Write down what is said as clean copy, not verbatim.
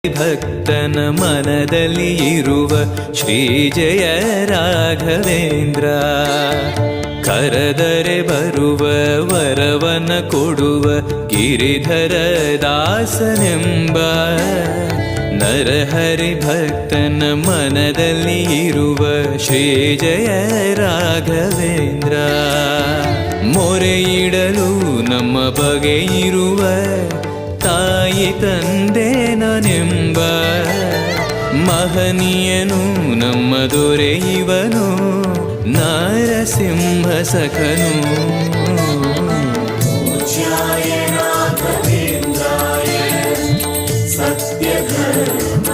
ಭಕ್ತನ ಮನದಲ್ಲಿ ಇರುವ ಶ್ರೀ ಜಯ ರಾಘವೇಂದ್ರ. ಕರೆದರೆ ಬರುವ ವರವನ ಕೊಡುವ ಗಿರಿಧರ ದಾಸನೆಂಬ ನರಹರಿ ಭಕ್ತನ ಮನದಲ್ಲಿ ಇರುವ ಶ್ರೀ ಜಯ ರಾಘವೇಂದ್ರ. ಮೊರೆಯಿಡಲು ನಮ್ಮ ಬಗೆ ಇರುವ ತಾಯಿ ತಂದೆ ನಾನೆಂಬ ಮಹನೀಯನು ನಮ್ಮ ದೊರೆ ಇವನು ನಾರಸಿಂಹ ಸಖನು. ಪೂಜ್ಯಾಯ ರಾಘವೇಂದ್ರಾಯ ಸತ್ಯ ಧರ್ಮ